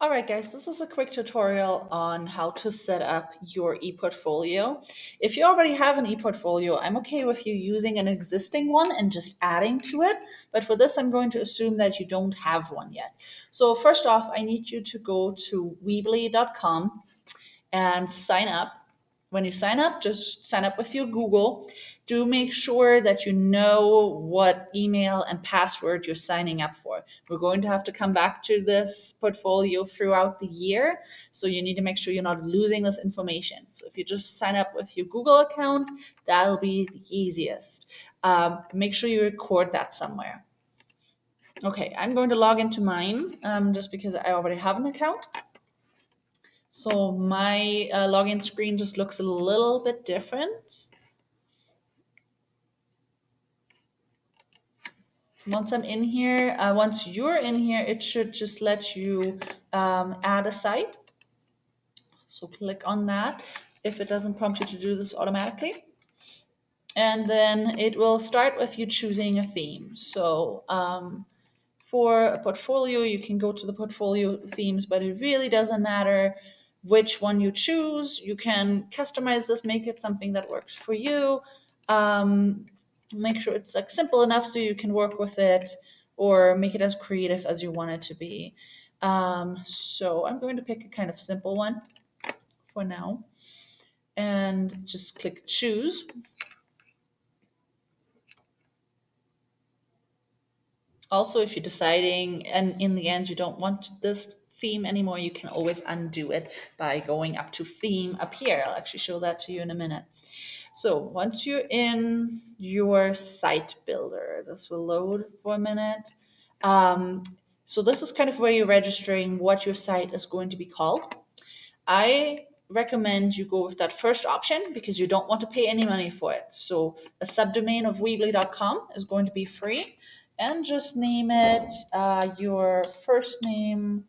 All right, guys, this is a quick tutorial on how to set up your ePortfolio. If you already have an ePortfolio, I'm okay with you using an existing one and just adding to it. But for this, I'm going to assume that you don't have one yet. So first off, I need you to go to weebly.com and sign up. When you sign up, just sign up with your Google. Do make sure that you know what email and password you're signing up for. We're going to have to come back to this portfolio throughout the year, so you need to make sure you're not losing this information. So if you just sign up with your Google account, that'll be the easiest. Make sure you record that somewhere. Okay, I'm going to log into mine just because I already have an account. So my login screen just looks a little bit different. Once I'm in here, once you're in here, it should just let you add a site. So click on that if it doesn't prompt you to do this automatically. And then it will start with you choosing a theme. So for a portfolio, you can go to the portfolio themes, but it really doesn't matter which one you choose. You can customize this, make it something that works for you. Make sure it's like simple enough so you can work with it, or make it as creative as you want it to be. So I'm going to pick a kind of simple one for now and just click choose. Also, if you're deciding and in the end you don't want this theme anymore, you can always undo it by going up to theme up here. I'll actually show that to you in a minute. So once you're in your site builder, this will load for a minute. So this is kind of where you're registering what your site is going to be called. I recommend you go with that first option because you don't want to pay any money for it. So a subdomain of weebly.com is going to be free, and just name it your first name,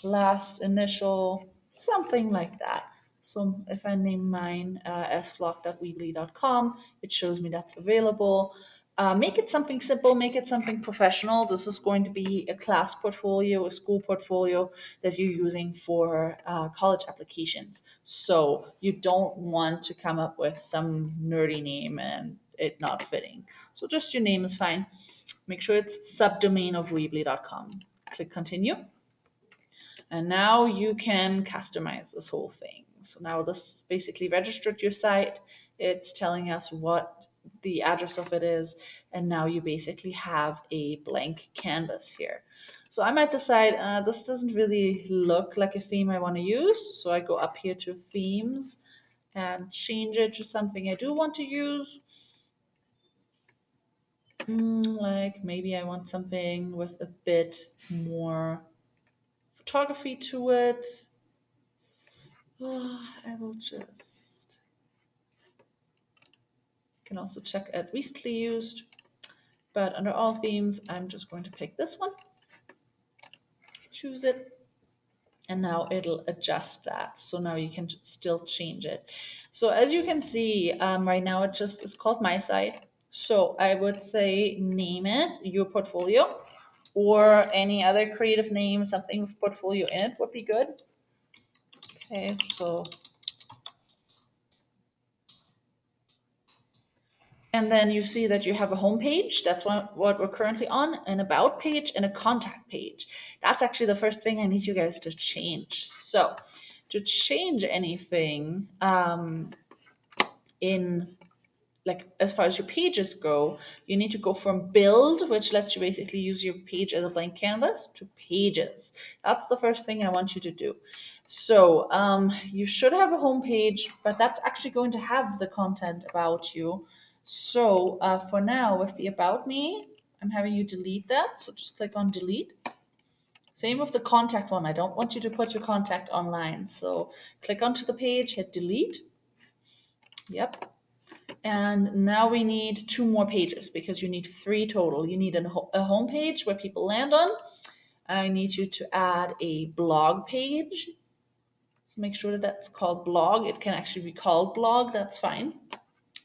last initial, something like that. So if I name mine svlog.weebly.com, it shows me that's available. Make it something simple, make it something professional. This is going to be a class portfolio, a school portfolio that you're using for college applications. So you don't want to come up with some nerdy name and it not fitting. So just your name is fine. Make sure it's subdomain of weebly.com. Click continue. And now you can customize this whole thing. So now this basically registered your site. It's telling us what the address of it is. And now you basically have a blank canvas here. So I might decide this doesn't really look like a theme I want to use. So I go up here to themes and change it to something I do want to use. Like maybe I want something with a bit more photography to it. I will just, you can also check at recently used, but under all themes, I'm just going to pick this one, choose it, and now it'll adjust that. So now you can still change it. So as you can see, right now it just is called My Site. So I would say name it your portfolio, or any other creative name, something with portfolio in it would be good. Okay, so and then you see that you have a home page. That's what we're currently on, an about page, and a contact page. That's actually the first thing I need you guys to change. So to change anything in like as far as your pages go, you need to go from build, which lets you basically use your page as a blank canvas, to pages. That's the first thing I want you to do. So you should have a home page, but that's actually going to have the content about you. So for now, with the about me, I'm having you delete that. So just click on delete. Same with the contact one. I don't want you to put your contact online. So click onto the page, hit delete. Yep. And now we need 2 more pages because you need 3 total. You need a home page where people land on. I need you to add a blog page. So make sure that that's called blog. It can actually be called blog, that's fine.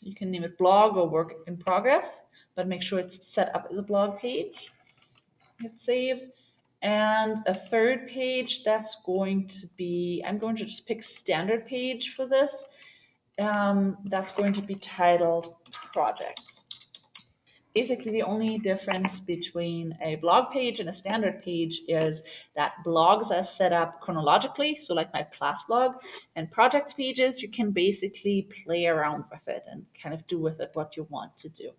You can name it blog or work in progress, but make sure it's set up as a blog page. Hit save. And a third page, that's going to be, I'm going to just pick standard page for this. That's going to be titled projects. Basically, the only difference between a blog page and a standard page is that blogs are set up chronologically, so like my class blog, and projects pages, you can basically play around with it and kind of do with it what you want to do.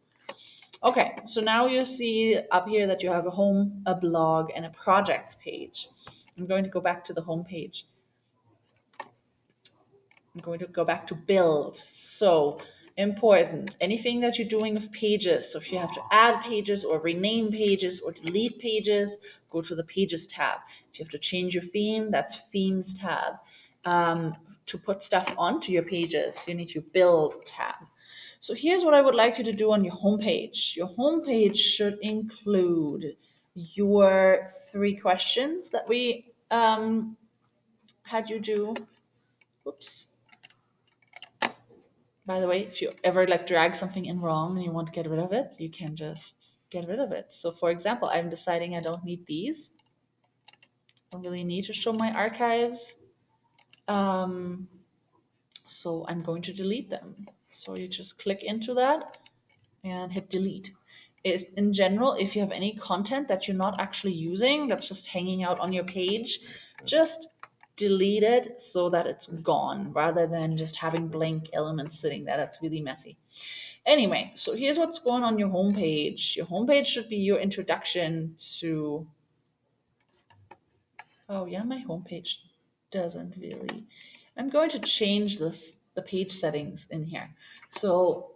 Okay, so now you see up here that you have a home, a blog, and a projects page. I'm going to go back to the home page. I'm going to go back to build. So important, anything that you're doing with pages. So if you have to add pages or rename pages or delete pages, go to the pages tab. If you have to change your theme, that's themes tab. To put stuff onto your pages, you need your build tab. So here's what I would like you to do on your homepage. Your homepage should include your 3 questions that we had you do. Whoops. By the way, if you ever like drag something in wrong and you want to get rid of it, you can just get rid of it. So for example, I'm deciding I don't need these. I don't really need to show my archives. So I'm going to delete them. So you just click into that and hit delete. In general, if you have any content that you're not actually using, that's just hanging out on your page, just delete it so that it's gone rather than just having blank elements sitting there. That's really messy. Anyway, so here's what's going on your homepage. Your homepage should be your introduction to. Oh yeah, my homepage doesn't really. I'm going to change the page settings in here. So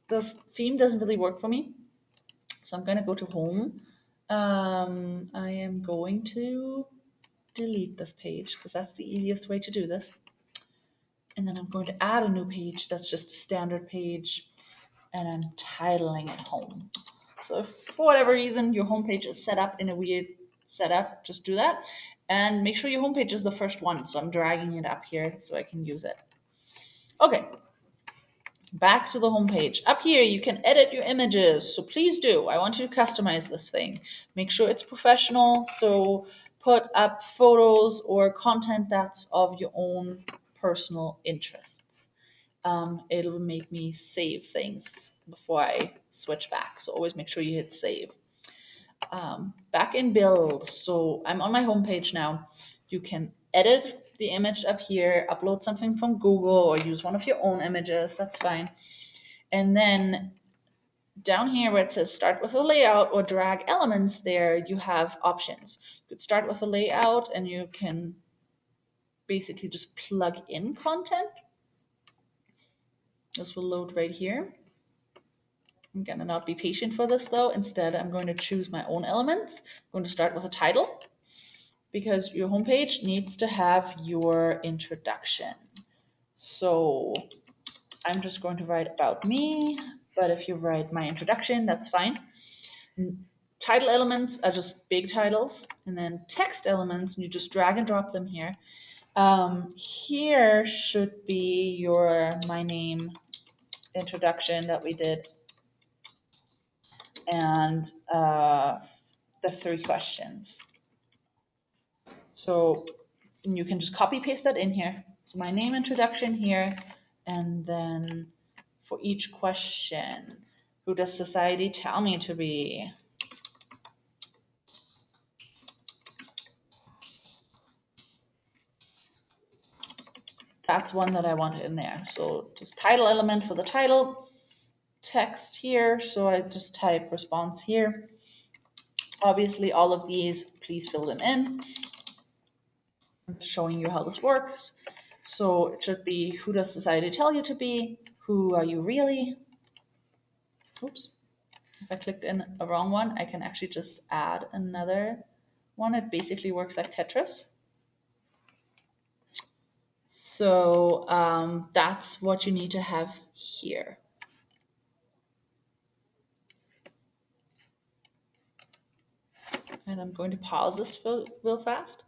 this theme doesn't really work for me. So I'm going to go to home. I am going to delete this page because that's the easiest way to do this. And then I'm going to add a new page that's just a standard page, and I'm titling it home. So if for whatever reason your homepage is set up in a weird setup, just do that. And make sure your homepage is the first one. So I'm dragging it up here so I can use it. Okay, back to the homepage. Up here you can edit your images, so please do. I want you to customize this thing. Make sure it's professional, so put up photos or content that's of your own personal interests. It'll make me save things before I switch back, so always make sure you hit save. Back in build, so I'm on my homepage now. You can edit the image up here, upload something from Google or use one of your own images, that's fine. And then down here where it says start with a layout or drag elements, there you have options. You could start with a layout and you can basically just plug in content. This will load right here. I'm gonna not be patient for this though. Instead, I'm going to choose my own elements. I'm going to start with a title because your homepage needs to have your introduction. So I'm just going to write about me, but if you write my introduction, that's fine. Title elements are just big titles, and then text elements, you just drag and drop them here. Here should be your my name introduction that we did, and the 3 questions. So you can just copy paste that in here. So my name introduction here, and then for each question, who does society tell me to be? That's one that I want in there. So just title element for the title, text here. So I just type response here. Obviously, all of these, please fill them in. I'm showing you how this works. So it should be, who does society tell you to be? Who are you really? Oops. If I clicked in a wrong one, I can actually just add another one. It basically works like Tetris. So that's what you need to have here. And I'm going to pause this real fast.